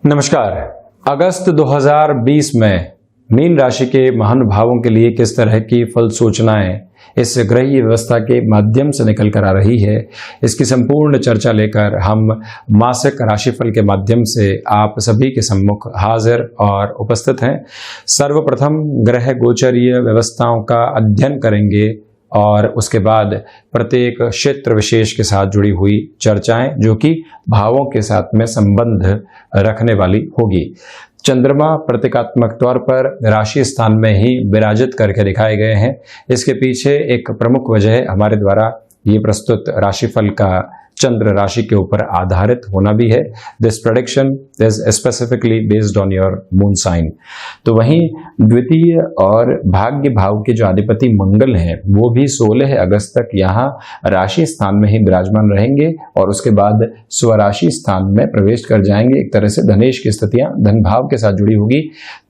नमस्कार। अगस्त 2020 में मीन राशि के महानुभावों के लिए किस तरह की फल सूचनाएं इस ग्रहीय व्यवस्था के माध्यम से निकल कर आ रही है, इसकी संपूर्ण चर्चा लेकर हम मासिक राशिफल के माध्यम से आप सभी के सम्मुख हाजिर और उपस्थित हैं। सर्वप्रथम ग्रह गोचरीय व्यवस्थाओं का अध्ययन करेंगे और उसके बाद प्रत्येक क्षेत्र विशेष के साथ जुड़ी हुई चर्चाएं जो कि भावों के साथ में संबंध रखने वाली होगी। चंद्रमा प्रतीकात्मक तौर पर राशि स्थान में ही विराजित करके दिखाए गए हैं। इसके पीछे एक प्रमुख वजह हमारे द्वारा ये प्रस्तुत राशिफल का चंद्र राशि के ऊपर आधारित होना भी है। This prediction is specifically based on your moon sign. तो वहीं द्वितीय और भाग्य भाव के जो अधिपति मंगल हैं वो भी 16 अगस्त तक यहाँ राशि स्थान में ही विराजमान रहेंगे और उसके बाद स्वराशि स्थान में प्रवेश कर जाएंगे। एक तरह से धनेश की स्थितियां धन भाव के साथ जुड़ी होगी।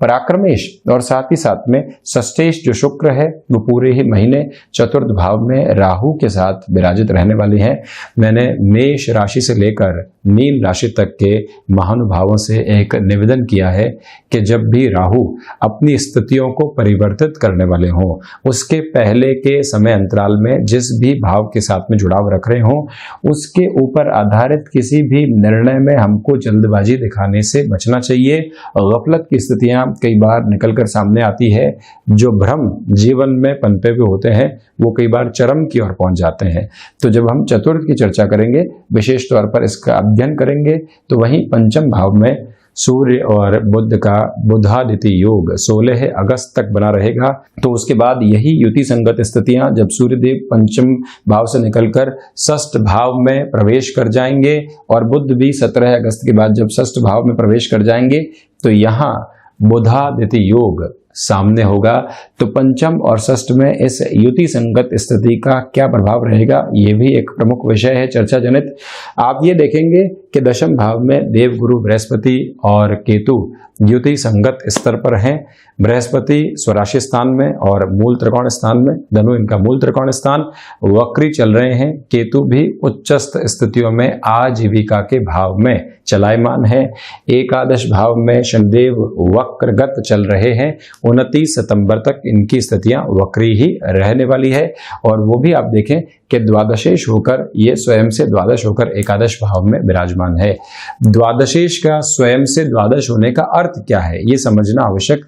पराक्रमेश और साथ ही साथ में षष्ठेश जो शुक्र है वो पूरे ही महीने चतुर्थ भाव में राहु के साथ विराजित रहने वाली हैं। मैंने मेष राशि से लेकर मीन राशि तक के महानुभावों से एक निवेदन किया है कि जब भी राहु अपनी स्थितियों को परिवर्तित करने वाले हों, उसके पहले के समय अंतराल में जिस भी भाव के साथ में जुड़ाव रख रहे हों, उसके ऊपर आधारित किसी भी निर्णय में हमको जल्दबाजी दिखाने से बचना चाहिए। गफलत की स्थितियां कई बार निकलकर सामने आती है। जो भ्रम जीवन में पनपे हुए होते हैं वो कई बार चरम की ओर पहुंच जाते हैं। तो जब हम चतुर्थ की चर्चा करेंगे, विशेष तौर पर इसका अध्ययन करेंगे, तो वहीं पंचम भाव में सूर्य और बुध का बुधादित्य योग 16 अगस्त तक बना रहेगा। तो उसके बाद यही युति संगत स्थितियां जब सूर्यदेव पंचम भाव से निकलकर षष्ठ भाव में प्रवेश कर जाएंगे और बुध भी 17 अगस्त के बाद जब षष्ठ भाव में प्रवेश कर जाएंगे तो यहाँ बुधादित्य योग सामने होगा। तो पंचम और षष्ठ में इस युति संगत स्थिति का क्या प्रभाव रहेगा, ये भी एक प्रमुख विषय है चर्चा जनित। आप ये देखेंगे कि दशम भाव में देवगुरु बृहस्पति और केतु युति संगत स्तर पर हैं। बृहस्पति स्वराशि स्थान में और मूल त्रिकोण स्थान में, दोनों इनका मूल त्रिकोण स्थान वक्री चल रहे हैं। केतु भी उच्चस्थ स्थितियों में आजीविका के भाव में चलायमान है। एकादश भाव में शनिदेव वक्रगत चल रहे हैं। 29 सितंबर तक इनकी स्थितियां वक्री ही रहने वाली है और वो भी आप देखें कि द्वादशेश होकर ये स्वयं से द्वादश होकर एकादश भाव में विराजमान है। द्वादशेश का स्वयं से द्वादश होने का अर्थ क्या है ये समझना आवश्यक।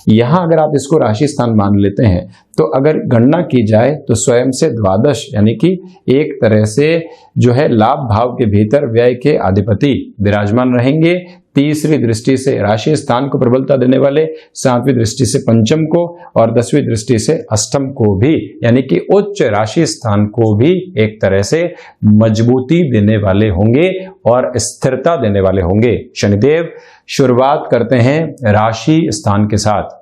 यहाँ अगर आप इसको राशि स्थान मान लेते हैं तो अगर गणना की जाए तो स्वयं से द्वादश यानी कि एक तरह से जो है लाभ भाव के भीतर व्यय के अधिपति विराजमान रहेंगे। तीसरी दृष्टि से राशि स्थान को प्रबलता देने वाले, सातवीं दृष्टि से पंचम को और 10वीं दृष्टि से अष्टम को भी, यानी कि उच्च राशि स्थान को भी एक तरह से मजबूती देने वाले होंगे और स्थिरता देने वाले होंगे। शनिदेव शुरुआत करते हैं राशि स्थान के साथ।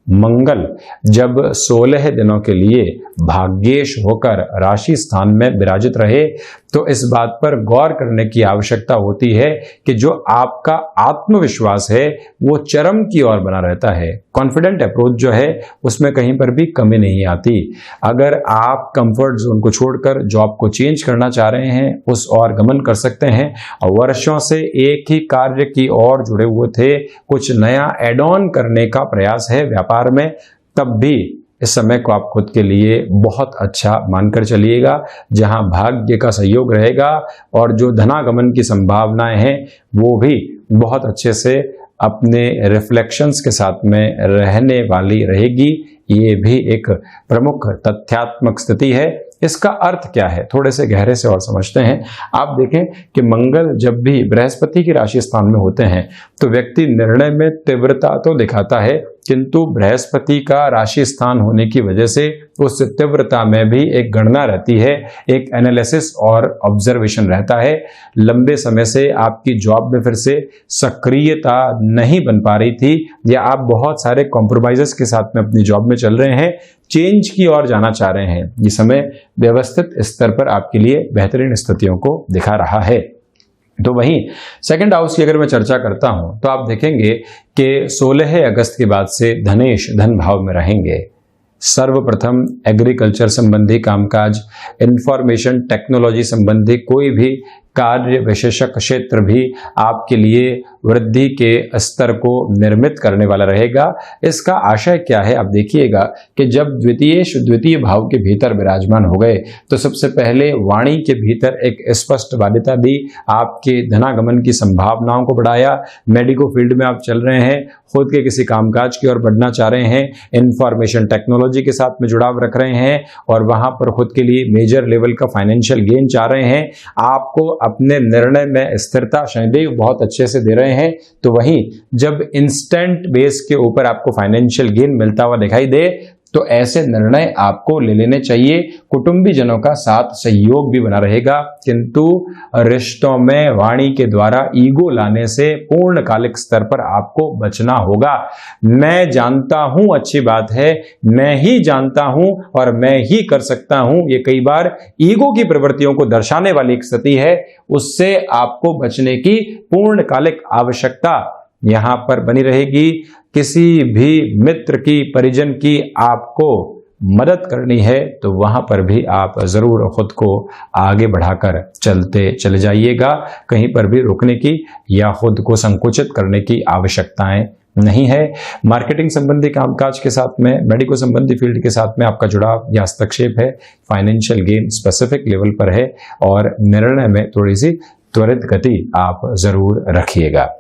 मंगल जब 16 दिनों के लिए भाग्येश होकर राशि स्थान में विराजित रहे तो इस बात पर गौर करने की आवश्यकता होती है कि जो आपका आत्मविश्वास है वो चरम की ओर बना रहता है। कॉन्फिडेंट अप्रोच जो है उसमें कहीं पर भी कमी नहीं आती। अगर आप कंफर्ट जोन को छोड़कर जॉब को चेंज करना चाह रहे हैं, उस ओर गमन कर सकते हैं और वर्षों से एक ही कार्य की ओर जुड़े हुए थे, कुछ नया एड ऑन करने का प्रयास है व्यापार में, तब भी इस समय को आप खुद के लिए बहुत अच्छा मानकर चलिएगा। जहां भाग्य का सहयोग रहेगा और जो धनागमन की संभावनाएं हैं वो भी बहुत अच्छे से अपने रिफ्लेक्शंस के साथ में रहने वाली रहेगी। ये भी एक प्रमुख तथ्यात्मक स्थिति है। इसका अर्थ क्या है थोड़े से गहरे से और समझते हैं। आप देखें कि मंगल जब भी बृहस्पति की राशि स्थान में होते हैं तो व्यक्ति निर्णय में तीव्रता तो दिखाता है, किंतु बृहस्पति का राशि स्थान होने की वजह से उस तीव्रता में भी एक गणना रहती है, एक एनालिसिस और ऑब्जर्वेशन रहता है। लंबे समय से आपकी जॉब में फिर से सक्रियता नहीं बन पा रही थी या आप बहुत सारे कॉम्प्रोमाइजेस के साथ में अपनी जॉब में चल रहे हैं, चेंज की ओर जाना चाह रहे हैं, ये समय व्यवस्थित स्तर पर आपके लिए बेहतरीन स्थितियों को दिखा रहा है। तो वहीं सेकंड हाउस की अगर मैं चर्चा करता हूं तो आप देखेंगे कि 16 अगस्त के बाद से धनेश धन भाव में रहेंगे। सर्वप्रथम एग्रीकल्चर संबंधी कामकाज, इंफॉर्मेशन टेक्नोलॉजी संबंधी कोई भी कार्य विशेषक क्षेत्र भी आपके लिए वृद्धि के स्तर को निर्मित करने वाला रहेगा। इसका आशय क्या है, आप देखिएगा कि जब द्वितीय भाव के भीतर विराजमान हो गए तो सबसे पहले वाणी के भीतर एक स्पष्ट बाध्यता दी, आपके धनागमन की संभावनाओं को बढ़ाया। मेडिको फील्ड में आप चल रहे हैं, खुद के किसी कामकाज की ओर बढ़ना चाह रहे हैं, इंफॉर्मेशन टेक्नोलॉजी के साथ में जुड़ाव रख रहे हैं और वहां पर खुद के लिए मेजर लेवल का फाइनेंशियल गेन चाह रहे हैं, आपको अपने निर्णय में स्थिरता शनिदेव बहुत अच्छे से दे रहे हैं। तो वहीं जब इंस्टेंट बेस के ऊपर आपको फाइनेंशियल गेन मिलता हुआ दिखाई दे तो ऐसे निर्णय आपको ले लेने चाहिए। कुटुंबी जनों का साथ सहयोग भी बना रहेगा, किंतु रिश्तों में वाणी के द्वारा ईगो लाने से पूर्णकालिक स्तर पर आपको बचना होगा। मैं जानता हूं, अच्छी बात है, मैं ही जानता हूं और मैं ही कर सकता हूं, ये कई बार ईगो की प्रवृत्तियों को दर्शाने वाली एक स्थिति है, उससे आपको बचने की पूर्णकालिक आवश्यकता यहां पर बनी रहेगी। किसी भी मित्र की, परिजन की आपको मदद करनी है तो वहां पर भी आप जरूर खुद को आगे बढ़ाकर चलते चले जाइएगा। कहीं पर भी रुकने की या खुद को संकुचित करने की आवश्यकताएं नहीं है। मार्केटिंग संबंधी कामकाज के साथ में, मेडिको संबंधी फील्ड के साथ में आपका जुड़ाव या हस्तक्षेप है। फाइनेंशियल गेन स्पेसिफिक लेवल पर है और निर्णय में थोड़ी सी त्वरित गति आप जरूर रखिएगा।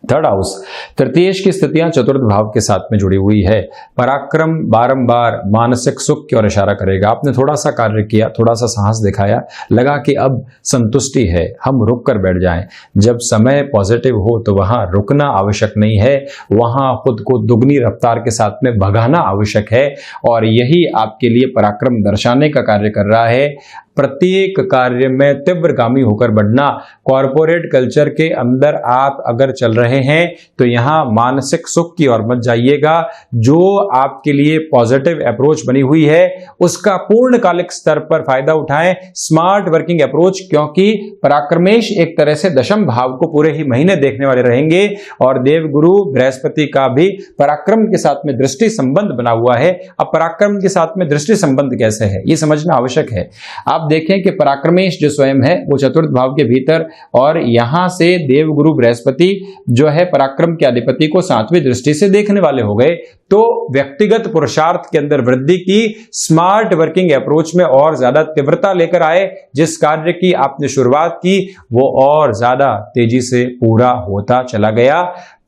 थर्ड हाउस, तृतीयेश की स्थितियां चतुर्थ भाव के साथ में जुड़ी हुई है। पराक्रम बारंबार मानसिक सुख की ओर इशारा करेगा। आपने थोड़ा सा कार्य किया, थोड़ा सा साहस दिखाया, लगा कि अब संतुष्टि है, हम रुक कर बैठ जाएं। जब समय पॉजिटिव हो तो वहां रुकना आवश्यक नहीं है, वहां खुद को दुगनी रफ्तार के साथ में भगाना आवश्यक है और यही आपके लिए पराक्रम दर्शाने का कार्य कर रहा है। प्रत्येक कार्य में तीव्रगामी होकर बढ़ना। कॉरपोरेट कल्चर के अंदर आप अगर चल रहे हैं तो यहां मानसिक सुख की ओर मत जाइएगा। जो आपके लिए पॉजिटिव अप्रोच बनी हुई है उसका पूर्णकालिक स्तर पर फायदा उठाएं। स्मार्ट वर्किंग अप्रोच, क्योंकि पराक्रमेश एक तरह से दशम भाव को पूरे ही महीने देखने वाले रहेंगे और देवगुरु बृहस्पति का भी पराक्रम के साथ में दृष्टि संबंध बना हुआ है। अब पराक्रम के साथ में दृष्टि संबंध कैसे है ये समझना आवश्यक है। आप देखें कि पराक्रमेश जो स्वयं है वो चतुर्थ भाव के भीतर और यहां से देवगुरु बृहस्पति जो है पराक्रम के अधिपति को 7वीं दृष्टि से देखने वाले हो गए। तो व्यक्तिगत पुरुषार्थ के अंदर वृद्धि की, स्मार्ट वर्किंग अप्रोच में और ज्यादा तीव्रता लेकर आए। जिस कार्य की आपने शुरुआत की वो और ज्यादा तेजी से पूरा होता चला गया।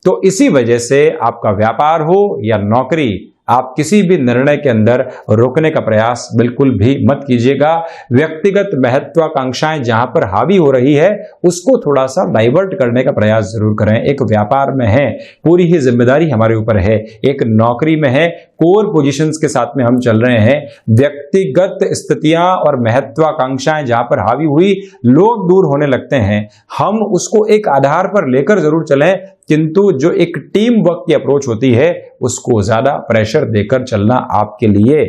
तो इसी वजह से आपका व्यापार हो या नौकरी, आप किसी भी निर्णय के अंदर रोकने का प्रयास बिल्कुल भी मत कीजिएगा। व्यक्तिगत महत्वाकांक्षाएं जहां पर हावी हो रही है उसको थोड़ा सा डाइवर्ट करने का प्रयास जरूर करें। एक व्यापार में है, पूरी ही जिम्मेदारी हमारे ऊपर है। एक नौकरी में है, कोर पोजीशंस के साथ में हम चल रहे हैं। व्यक्तिगत स्थितियां और महत्वाकांक्षाएं जहां पर हावी हुई, लोग दूर होने लगते हैं। हम उसको एक आधार पर लेकर जरूर चलें, किंतु जो एक टीम वर्क की अप्रोच होती है उसको ज्यादा प्रेशर देकर चलना आपके लिए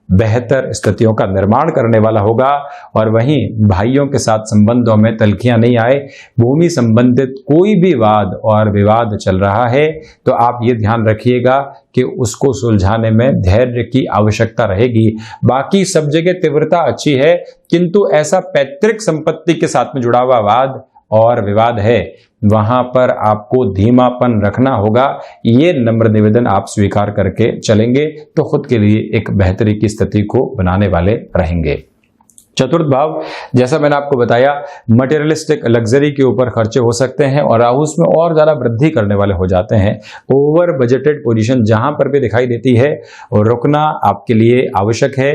बेहतर स्थितियों का निर्माण करने वाला होगा। और वहीं भाइयों के साथ संबंधों में तल्खियां नहीं आए। भूमि संबंधित कोई भी वाद और विवाद चल रहा है तो आप ये ध्यान रखिएगा कि उसको सुलझाने में धैर्य की आवश्यकता रहेगी। बाकी सब जगह तीव्रता अच्छी है, किंतु ऐसा पैतृक संपत्ति के साथ में जुड़ा हुआ वाद और विवाद है, वहां पर आपको धीमापन रखना होगा। ये नम्र निवेदन आप स्वीकार करके चलेंगे तो खुद के लिए एक बेहतरी की स्थिति को बनाने वाले रहेंगे। चतुर्थ भाव, जैसा मैंने आपको बताया, मटेरियलिस्टिक लग्जरी के ऊपर खर्चे हो सकते हैं और राहु उसमें और ज्यादा वृद्धि करने वाले हो जाते हैं। ओवर बजटेड पोजीशन जहां पर भी दिखाई देती है और रुकना आपके लिए आवश्यक है।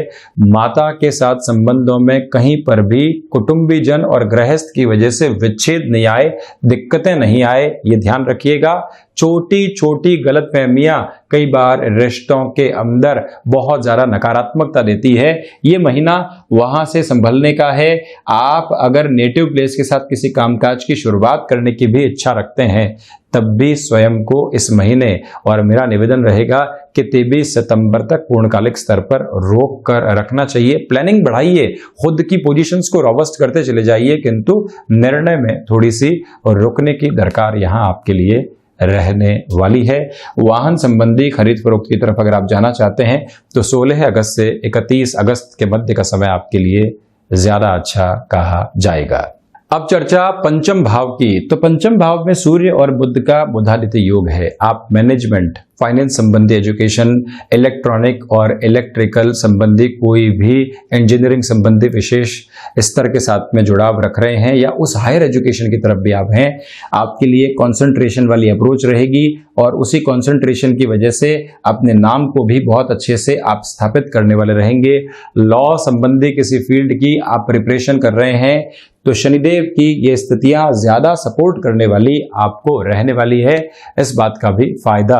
माता के साथ संबंधों में कहीं पर भी कुटुंबीजन और गृहस्थ की वजह से विच्छेद नहीं आए, दिक्कतें नहीं आए, ये ध्यान रखिएगा। छोटी छोटी गलतफहमियां कई बार रिश्तों के अंदर बहुत ज्यादा नकारात्मकता देती है। ये महीना वहां से संभलने का है। आप अगर नेटिव प्लेस के साथ किसी कामकाज की शुरुआत करने की भी इच्छा रखते हैं तब भी स्वयं को इस महीने, और मेरा निवेदन रहेगा कि 23 सितंबर तक पूर्णकालिक स्तर पर रोक कर रखना चाहिए। प्लानिंग बढ़ाइए, खुद की पोजीशंस को रोबस्ट करते चले जाइए, किंतु निर्णय में थोड़ी सी रुकने की दरकार यहां आपके लिए रहने वाली है। वाहन संबंधी खरीद फरोख्त की तरफ अगर आप जाना चाहते हैं तो 16 अगस्त से 31 अगस्त के मध्य का समय आपके लिए ज्यादा अच्छा कहा जाएगा। अब चर्चा पंचम भाव की। तो पंचम भाव में सूर्य और बुध का बुधादित्य योग है। आप मैनेजमेंट, फाइनेंस संबंधी एजुकेशन, इलेक्ट्रॉनिक और इलेक्ट्रिकल संबंधी कोई भी इंजीनियरिंग संबंधी विशेष स्तर के साथ में जुड़ाव रख रहे हैं या उस हायर एजुकेशन की तरफ भी आप हैं, आपके लिए कंसंट्रेशन वाली अप्रोच रहेगी और उसी कंसंट्रेशन की वजह से अपने नाम को भी बहुत अच्छे से आप स्थापित करने वाले रहेंगे। लॉ संबंधी किसी फील्ड की आप प्रिपरेशन कर रहे हैं तो शनिदेव की ये स्थितियां ज्यादा सपोर्ट करने वाली आपको रहने वाली है। इस बात का भी फायदा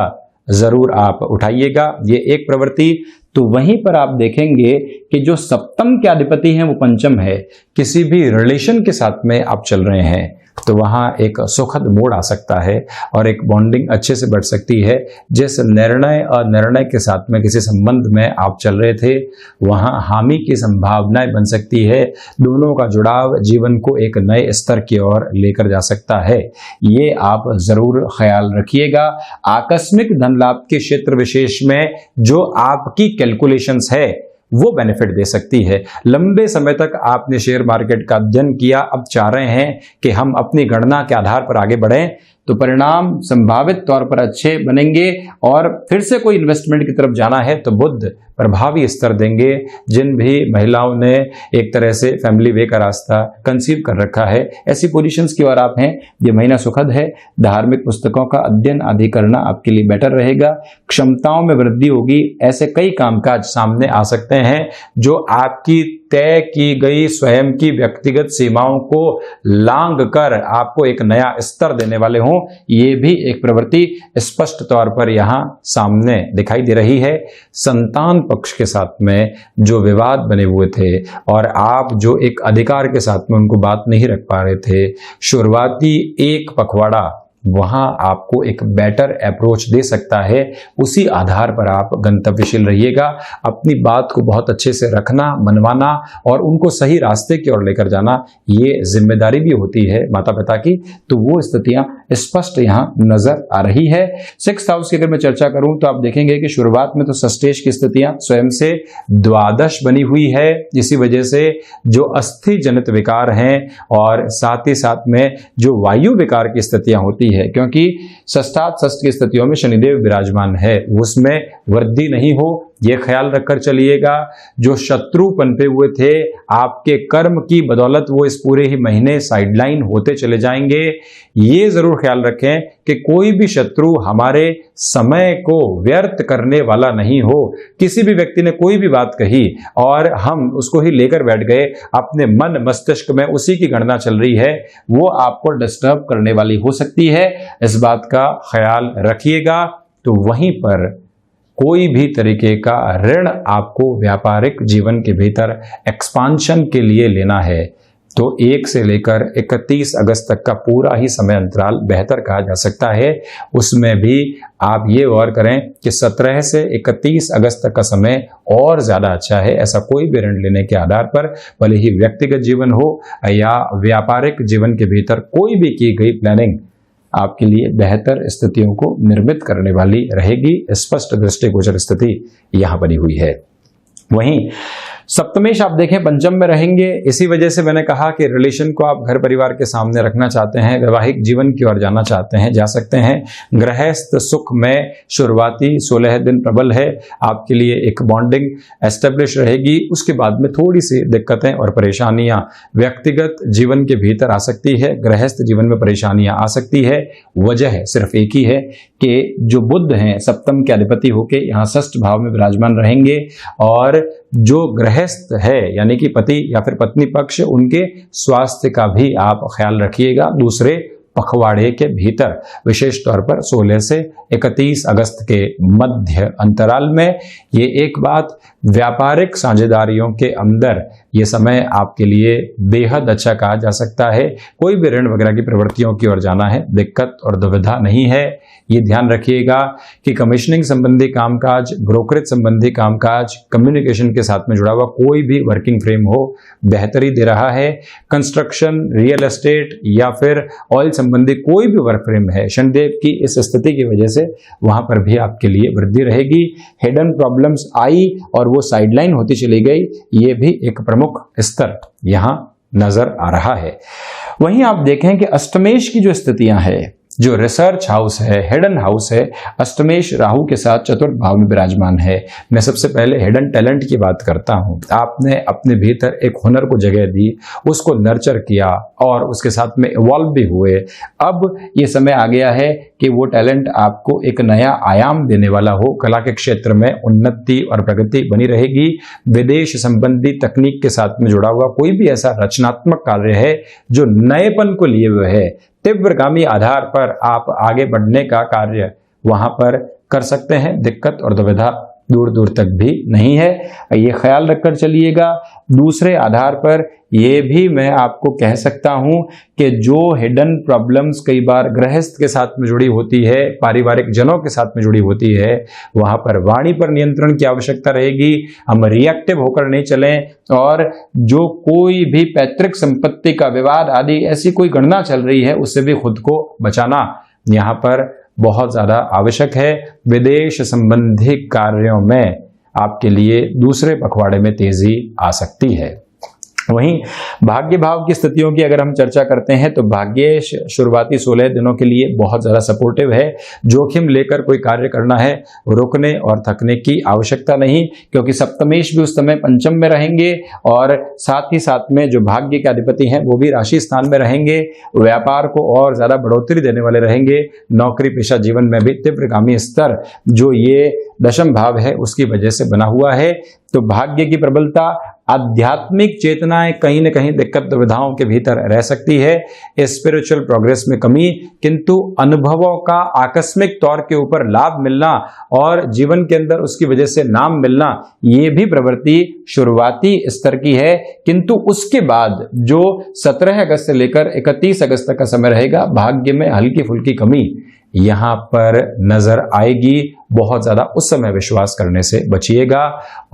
जरूर आप उठाइएगा। ये एक प्रवृत्ति। तो वहीं पर आप देखेंगे कि जो सप्तम के अधिपति हैं वो पंचम है। किसी भी रिलेशन के साथ में आप चल रहे हैं तो वहां एक सुखद मोड़ आ सकता है और एक बॉन्डिंग अच्छे से बढ़ सकती है। जिस निर्णय और निर्णय के साथ में किसी संबंध में आप चल रहे थे वहां हामी की संभावनाएं बन सकती है। दोनों का जुड़ाव जीवन को एक नए स्तर की ओर लेकर जा सकता है। ये आप जरूर ख्याल रखिएगा। आकस्मिक धन लाभ के क्षेत्र विशेष में जो आपकी कैलकुलेशंस है वो बेनिफिट दे सकती है। लंबे समय तक आपने शेयर मार्केट का अध्ययन किया, अब चाह रहे हैं कि हम अपनी गणना के आधार पर आगे बढ़ें तो परिणाम संभावित तौर पर अच्छे बनेंगे और फिर से कोई इन्वेस्टमेंट की तरफ जाना है तो बुध प्रभावी स्तर देंगे। जिन भी महिलाओं ने एक तरह से फैमिली वे का रास्ता कंसीव कर रखा है, ऐसी पोजीशंस की ओर आप हैं, ये महीना सुखद है। धार्मिक पुस्तकों का अध्ययन आदि करना आपके लिए बेटर रहेगा। क्षमताओं में वृद्धि होगी। ऐसे कई कामकाज सामने आ सकते हैं जो आपकी तय की गई स्वयं की व्यक्तिगत सीमाओं को लांघ कर आपको एक नया स्तर देने वाले हों। ये भी एक प्रवृत्ति स्पष्ट तौर पर यहां सामने दिखाई दे रही है। संतान पक्ष के साथ में जो विवाद बने हुए थे और आप जो एक अधिकार के साथ में उनको बात नहीं रख पा रहे थे, शुरुआती एक पखवाड़ा वहां आपको एक बेटर अप्रोच दे सकता है। उसी आधार पर आप गंतव्यशील रहिएगा। अपनी बात को बहुत अच्छे से रखना, मनवाना और उनको सही रास्ते की ओर लेकर जाना, ये जिम्मेदारी भी होती है माता पिता की। तो वो स्थितियां स्पष्ट यहां नजर आ रही है। 6th हाउस की अगर मैं चर्चा करूं तो आप देखेंगे कि शुरुआत में तो सस्टेज की स्थितियां स्वयं से द्वादश बनी हुई है। इसी वजह से जो अस्थि जनित विकार हैं और साथ ही साथ में जो वायु विकार की स्थितियां होती है, क्योंकि षष्ठात षष्ठ की स्थितियों में शनिदेव विराजमान है, उसमें वृद्धि नहीं हो ये ख्याल रखकर चलिएगा। जो शत्रु पनपे हुए थे आपके कर्म की बदौलत वो इस पूरे ही महीने साइडलाइन होते चले जाएंगे। ये जरूर ख्याल रखें कि कोई भी शत्रु हमारे समय को व्यर्थ करने वाला नहीं हो। किसी भी व्यक्ति ने कोई भी बात कही और हम उसको ही लेकर बैठ गए, अपने मन मस्तिष्क में उसी की गणना चल रही है, वो आपको डिस्टर्ब करने वाली हो सकती है। इस बात का ख्याल रखिएगा। तो वहीं पर कोई भी तरीके का ऋण आपको व्यापारिक जीवन के भीतर एक्सपांशन के लिए लेना है तो 1 से लेकर 31 अगस्त तक का पूरा ही समय अंतराल बेहतर कहा जा सकता है। उसमें भी आप ये गौर करें कि 17 से 31 अगस्त तक का समय और ज्यादा अच्छा है। ऐसा कोई भी ऋण लेने के आधार पर, भले ही व्यक्तिगत जीवन हो या व्यापारिक जीवन के भीतर कोई भी की गई प्लानिंग आपके लिए बेहतर स्थितियों को निर्मित करने वाली रहेगी। स्पष्ट दृष्टिगोचर स्थिति यहां बनी हुई है। वहीं सप्तमेश आप देखें पंचम में रहेंगे। इसी वजह से मैंने कहा कि रिलेशन को आप घर परिवार के सामने रखना चाहते हैं, वैवाहिक जीवन की ओर जाना चाहते हैं, जा सकते हैं। गृहस्थ सुख में शुरुआती 16 दिन प्रबल है, आपके लिए एक बॉन्डिंग एस्टेब्लिश रहेगी। उसके बाद में थोड़ी सी दिक्कतें और परेशानियां व्यक्तिगत जीवन के भीतर आ सकती है, गृहस्थ जीवन में परेशानियां आ सकती है। वजह सिर्फ एक ही है कि जो बुध हैं सप्तम के अधिपति होके यहाँ षष्ठ भाव में विराजमान रहेंगे और जो गृहस्थ है यानी कि पति या फिर पत्नी पक्ष, उनके स्वास्थ्य का भी आप ख्याल रखिएगा। दूसरे पखवाड़े के भीतर विशेष तौर पर 16 से 31 अगस्त के मध्य अंतराल में। ये एक बात, व्यापारिक साझेदारियों के अंदर ये समय आपके लिए बेहद अच्छा कहा जा सकता है। कोई भी ऋण वगैरह की प्रवृत्तियों की ओर जाना है, दिक्कत और दुविधा नहीं है। ये ध्यान रखिएगा कि कमीशनिंग संबंधी कामकाज, ब्रोकरेज संबंधी कामकाज, कम्युनिकेशन के साथ में जुड़ा हुआ कोई भी वर्किंग फ्रेम हो, बेहतरी दे रहा है। कंस्ट्रक्शन, रियल एस्टेट या फिर ऑयल संबंधी कोई भी वर्क फ्रेम है, शनिदेव की इस स्थिति की वजह से वहां पर भी आपके लिए वृद्धि रहेगी। हिडन प्रॉब्लम्स आई और वो साइडलाइन होती चली गई, ये भी एक प्रमुख स्तर यहां नजर आ रहा है। वहीं आप देखें कि अष्टमेश की जो स्थितियां है, जो रिसर्च हाउस है, हिडन हाउस है, अष्टमेश राहु के साथ चतुर्थ भाव में विराजमान है। मैं सबसे पहले हिडन टैलेंट की बात करता हूं। आपने अपने भीतर एक हुनर को जगह दी, उसको नर्चर किया और उसके साथ में इवॉल्व भी हुए। अब ये समय आ गया है कि वो टैलेंट आपको एक नया आयाम देने वाला हो। कला के क्षेत्र में उन्नति और प्रगति बनी रहेगी। विदेश संबंधी तकनीक के साथ में जुड़ा हुआ कोई भी ऐसा रचनात्मक कार्य है जो नएपन को लिए हुए है, तीव्रगामी आधार पर आप आगे बढ़ने का कार्य वहां पर कर सकते हैं। दिक्कत और दुविधा दूर दूर तक भी नहीं है, ये ख्याल रखकर चलिएगा। दूसरे आधार पर ये भी मैं आपको कह सकता हूं कि जो हिडन प्रॉब्लम्स कई बार गृहस्थ के साथ में जुड़ी होती है, पारिवारिक जनों के साथ में जुड़ी होती है, वहां पर वाणी पर नियंत्रण की आवश्यकता रहेगी। हम रिएक्टिव होकर नहीं चलें और जो कोई भी पैतृक संपत्ति का विवाद आदि ऐसी कोई गणना चल रही है उससे भी खुद को बचाना यहाँ पर बहुत ज्यादा आवश्यक है। विदेश संबंधी कार्यों में आपके लिए दूसरे पखवाड़े में तेजी आ सकती है। वहीं भाग्य भाव की स्थितियों की अगर हम चर्चा करते हैं तो भाग्य शुरुआती 16 दिनों के लिए बहुत ज़्यादा सपोर्टिव है। जोखिम लेकर कोई कार्य करना है, रुकने और थकने की आवश्यकता नहीं, क्योंकि सप्तमेश भी उस समय पंचम में रहेंगे और साथ ही साथ में जो भाग्य के अधिपति हैं वो भी राशि स्थान में रहेंगे। व्यापार को और ज़्यादा बढ़ोतरी देने वाले रहेंगे। नौकरी पेशा जीवन में भी तीव्रगामी स्तर जो ये दशम भाव है उसकी वजह से बना हुआ है। तो भाग्य की प्रबलता, आध्यात्मिक चेतनाएं कहीं न कहीं दिक्कत दुविधाओं के भीतर रह सकती है। स्पिरिचुअल प्रोग्रेस में कमी, किंतु अनुभवों का आकस्मिक तौर के ऊपर लाभ मिलना और जीवन के अंदर उसकी वजह से नाम मिलना, ये भी प्रवृत्ति शुरुआती स्तर की है। किंतु उसके बाद जो 17 अगस्त से लेकर 31 अगस्त तक का समय रहेगा, भाग्य में हल्की फुल्की कमी यहां पर नजर आएगी। बहुत ज्यादा उस समय विश्वास करने से बचिएगा।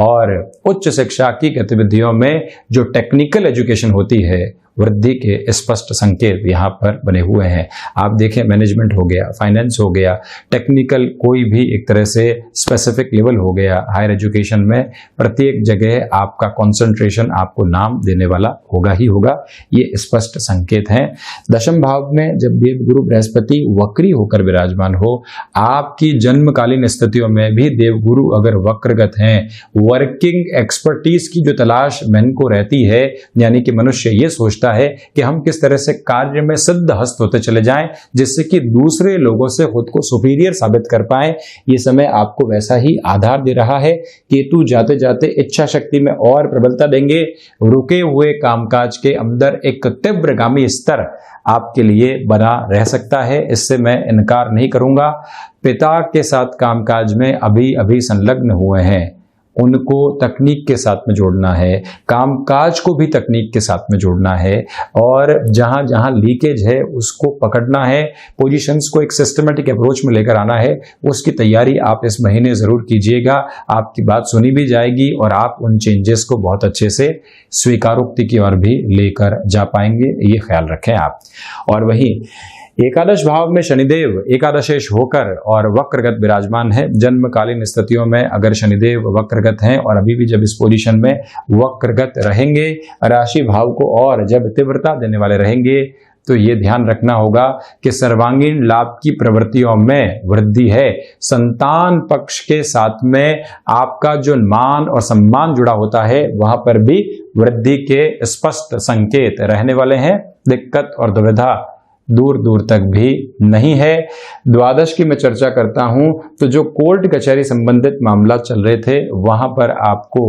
और उच्च शिक्षा की गतिविधियों में जो टेक्निकल एजुकेशन होती है, वृद्धि के स्पष्ट संकेत यहाँ पर बने हुए हैं। आप देखें, मैनेजमेंट हो गया, फाइनेंस हो गया, टेक्निकल कोई भी एक तरह से स्पेसिफिक लेवल हो गया, हायर एजुकेशन में प्रत्येक जगह आपका कंसंट्रेशन आपको नाम देने वाला होगा ही होगा, ये स्पष्ट संकेत हैं। दशम भाव में जब देवगुरु बृहस्पति वक्री होकर विराजमान हो, आपकी जन्मकालीन स्थितियों में भी देवगुरु अगर वक्रगत हैं, वर्किंग एक्सपर्टीज की जो तलाश मन को रहती है, यानी कि मनुष्य ये सोचता है कि हम किस तरह से कार्य में सिद्ध हस्त होते चले जाएं जिससे कि दूसरे लोगों से खुद को सुपीरियर साबित कर पाएं, ये समय आपको वैसा ही आधार दे रहा है। केतु जाते जाते इच्छा शक्ति में और प्रबलता देंगे। रुके हुए कामकाज के अंदर एक तीव्रगामी स्तर आपके लिए बना रह सकता है, इससे मैं इनकार नहीं करूंगा। पिता के साथ कामकाज में अभी अभी संलग्न हुए हैं, उनको तकनीक के साथ में जोड़ना है, कामकाज को भी तकनीक के साथ में जोड़ना है और जहां जहां लीकेज है उसको पकड़ना है, पोजीशंस को एक सिस्टमेटिक अप्रोच में लेकर आना है। उसकी तैयारी आप इस महीने जरूर कीजिएगा। आपकी बात सुनी भी जाएगी और आप उन चेंजेस को बहुत अच्छे से स्वीकारोक्ति की ओर भी लेकर जा पाएंगे, ये ख्याल रखें आप। और वहीं एकादश भाव में शनिदेव एकादशेश होकर और वक्रगत विराजमान है। जन्मकालीन स्थितियों में अगर शनिदेव वक्रगत हैं और अभी भी जब इस पोजीशन में वक्रगत रहेंगे, राशि भाव को और जब तीव्रता देने वाले रहेंगे, तो ये ध्यान रखना होगा कि सर्वांगीण लाभ की प्रवृत्तियों में वृद्धि है। संतान पक्ष के साथ में आपका जो मान और सम्मान जुड़ा होता है, वहां पर भी वृद्धि के स्पष्ट संकेत रहने वाले हैं। दिक्कत और दुविधा दूर दूर तक भी नहीं है। द्वादश की मैं चर्चा करता हूं तो जो कोर्ट कचहरी संबंधित मामला चल रहे थे, वहां पर आपको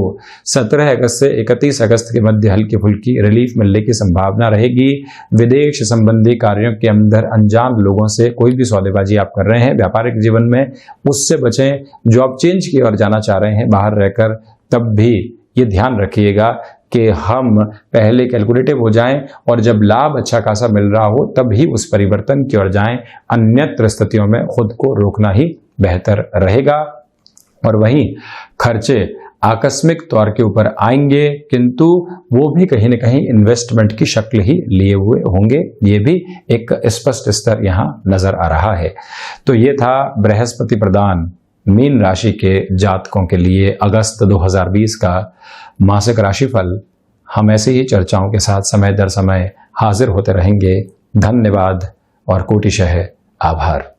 17 अगस्त से 31 अगस्त के मध्य हल्की फुल्की रिलीफ मिलने की संभावना रहेगी। विदेश संबंधी कार्यों के अंदर अनजान लोगों से कोई भी सौदेबाजी आप कर रहे हैं व्यापारिक जीवन में, उससे बचें। जॉब चेंज की ओर जाना चाह रहे हैं बाहर रहकर, तब भी ये ध्यान रखिएगा कि हम पहले कैलकुलेटिव हो जाएं और जब लाभ अच्छा खासा मिल रहा हो तब ही उस परिवर्तन की ओर जाएं। अन्यत्र स्थितियों में खुद को रोकना ही बेहतर रहेगा। और वहीं खर्चे आकस्मिक तौर के ऊपर आएंगे, किंतु वो भी कहीं न कहीं इन्वेस्टमेंट की शक्ल ही लिए हुए होंगे, ये भी एक स्पष्ट स्तर यहाँ नजर आ रहा है। तो ये था बृहस्पति प्रदान मीन राशि के जातकों के लिए अगस्त 2020 का मासिक राशिफल। हम ऐसे ही चर्चाओं के साथ समय दर समय हाजिर होते रहेंगे। धन्यवाद और कोटिशः आभार।